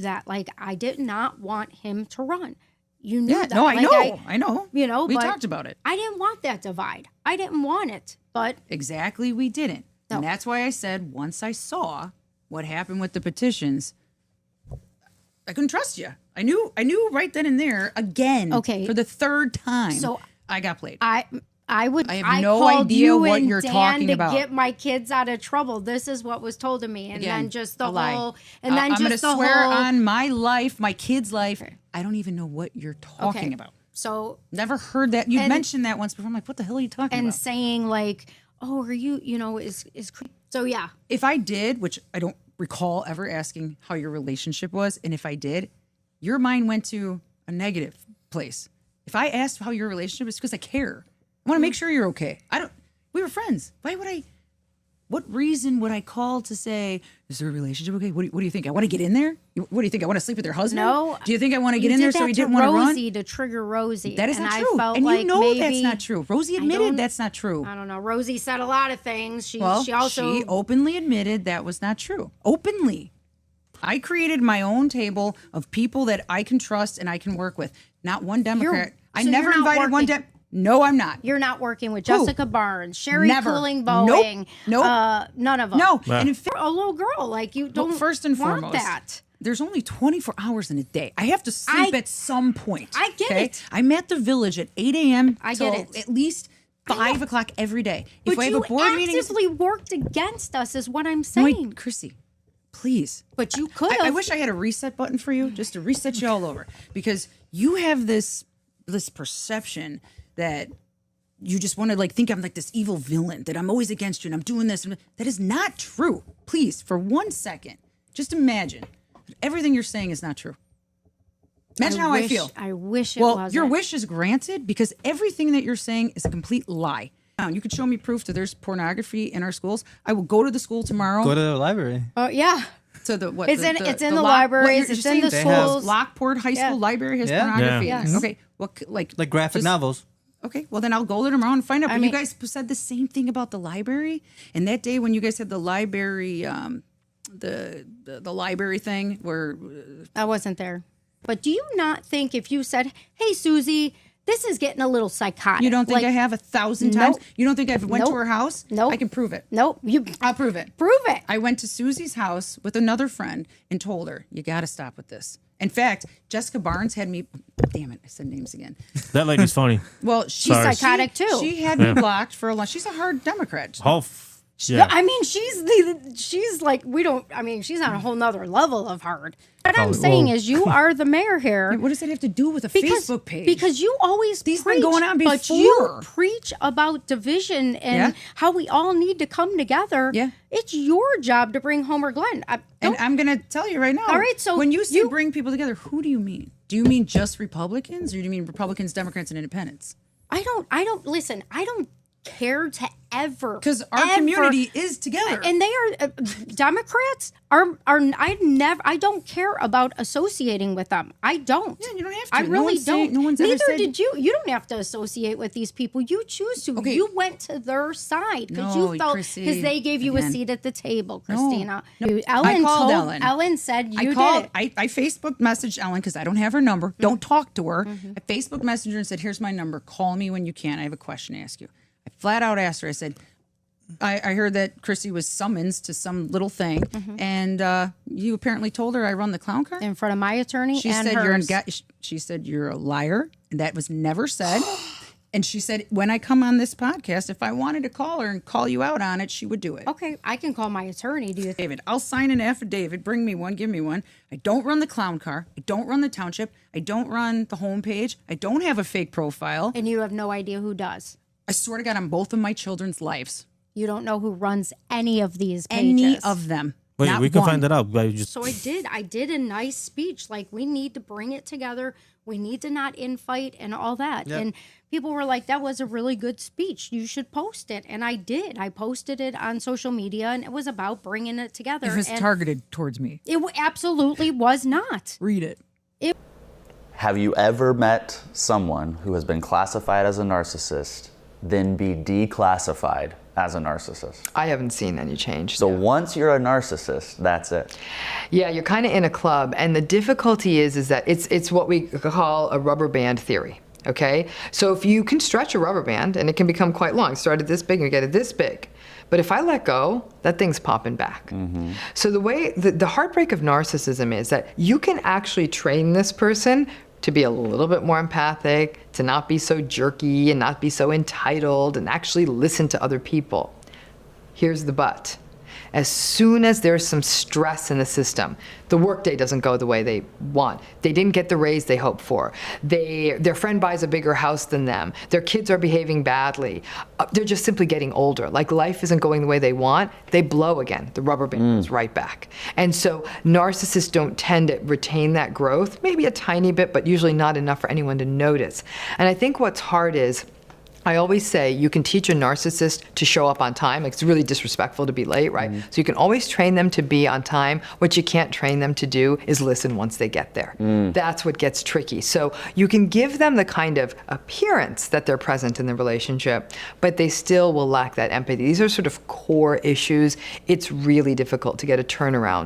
that. Like, I did not want him to run. You knew that. No, I like, I know. You know, we talked about it. I didn't want that divide. I didn't want it, but exactly, we didn't. No. And that's why I said once I saw what happened with the petitions, I couldn't trust you. I knew right then and there again. Okay. For the third time. So I got played. I have no called idea you what and you're Dan talking to about. get my kids out of trouble. This is what was told to me, and Again, then just the a lie. whole, and then I'm just the gonna swear whole. on my life, my kid's life. I don't even know what you're talking about. So Never heard that. You mentioned that once before. I'm like, what the hell are you talking and about? saying like, oh, are you, you know, is so yeah. If I did, which I don't recall ever asking how your relationship was, and if I did, your mind went to a negative place. If I asked how your relationship is, because I care. I want to make sure you're okay. We were friends. Why would I? What reason would I call to say, is their relationship okay? What do you think? I want to get in there? What do you think? I want to sleep with their husband? No. Do you think I want to get in there so he didn't want to run? Rosie to trigger Rosie. That is and not I true. felt And like you know maybe, that's not true. Rosie admitted that's not true. I don't know. Rosie said a lot of things. She also she openly admitted that was not true. Openly. I created my own table of people that I can trust and I can work with. Not one Democrat. I never invited one Democrat. No, I'm not. You're not working with Jessica Barnes, Sherry Cooling Boeing. Nope. None of them. No. And in fact, a little girl, like you don't first and want foremost, that. There's only 24 hours in a day. I have to sleep at some point. I get it. I'm at the Village at 8 a.m. I till get it. at least 5 o'clock every day. If But I have you a board meeting, actively worked against us, is what I'm saying. wait, Chrissy, please. But you could have. I wish I had a reset button for you, just to reset you all over, because you have this perception that you just want to like think I'm like this evil villain, that I'm always against you and I'm doing this. That is not true. Please, for 1 second, just imagine that everything you're saying is not true. Imagine how I feel. I wish it Well, wasn't. your wish is granted, because everything that you're saying is a complete lie. Now, you could show me proof that there's pornography in our schools. I will go to the school tomorrow. Go to the library. Oh yeah. To the what? It's in the libraries. It's in the schools. Lockport High School library has Yeah. pornography. Yeah. in it. Yes. Okay. Well, like graphic novels. Okay. Well, then I'll go there tomorrow and find out. But you guys said the same thing about the library. And that day when you guys had the library, the library thing where I wasn't there. But do you not think if you said, "Hey, Susie, this is getting a little psychotic," you don't think like, I have 1,000 times? Nope. You don't think I've went to Nope. her house? Nope. I can prove it. Nope. I'll prove it. Prove it. I went to Susie's house with another friend and told her, you got to stop with this. In fact, Jessica Barnes had me, damn it, I said names again. That lady's funny. Well, she's Sorry. Psychotic too. She had me blocked for a long. She's a hard Democrat. Yeah. I mean, she's like, we don't, I mean, she's on a whole nother level of hard. What I'm saying is you are the mayor here. What does that have to do with a Facebook page? Because you always These preach, been going on but before. you preach about division and Yeah. how we all need to come together. Yeah. It's your job to bring Homer Glen. And I'm going to tell you right now. All right, so when you say bring people together, who do you mean? Do you mean just Republicans, or do you mean Republicans, Democrats, and Independents? I don't listen. I don't care to ever, because our community is together, and they are Democrats are I don't care about associating with them. I don't. Yeah, you don't have to. I really don't. No one's ever Neither said, did you. You don't have to associate with these people. You choose to. Okay. You went to their side because No, you felt Chrissy, because they gave you again. a seat at the table, No. Christina. No. Ellen I called told Ellen. Ellen said you I called. did. I Facebook messaged Ellen because I don't have her number. Don't talk to her. I Facebook messaged her and said, "Here's my number. Call me when you can. I have a question to ask you." I flat out asked her. I said, I heard that Chrissy was summoned to some little thing, and you apparently told her I run the clown car in front of my attorney. She and said hers. she said you're a liar, and that was never said. And she said when I come on this podcast, if I wanted to call her and call you out on it, she would do it. Okay, I can call my attorney. Do you think? David, I'll sign an affidavit. Bring me one. Give me one. I don't run the clown car. I don't run the township. I don't run the homepage. I don't have a fake profile. And you have no idea who does. I swear to God, on both of my children's lives. You don't know who runs any of these pages. Any of them. Wait, Not we can one. find that out. So I did a nice speech. Like, we need to bring it together. We need to not infight and all that. Yep. And people were like, that was a really good speech. You should post it. And I did. I posted it on social media, and it was about bringing it together. It was and targeted towards me. It absolutely was not. Read it. Have you ever met someone who has been classified as a narcissist, then be declassified as a narcissist? I haven't seen any change. So once you're a narcissist, that's it. Yeah, you're kind of in a club, and the difficulty is that it's what we call a rubber band theory. Okay, so if you can stretch a rubber band, and it can become quite long, started this big and you get it this big. But if I let go, that thing's popping back. So the way the heartbreak of narcissism is that you can actually train this person to be a little bit more empathic, to not be so jerky and not be so entitled, and actually listen to other people. Here's the but. As soon as there's some stress in the system, the workday doesn't go the way they want. They didn't get the raise they hoped for. Their friend buys a bigger house than them. Their kids are behaving badly. They're just simply getting older. Like life isn't going the way they want. They blow again. The rubber band goes right back. And so narcissists don't tend to retain that growth, maybe a tiny bit, but usually not enough for anyone to notice. And I think what's hard is, I always say you can teach a narcissist to show up on time. It's really disrespectful to be late, right? So you can always train them to be on time. What you can't train them to do is listen once they get there. That's what gets tricky. So you can give them the kind of appearance that they're present in the relationship, but they still will lack that empathy. These are sort of core issues. It's really difficult to get a turnaround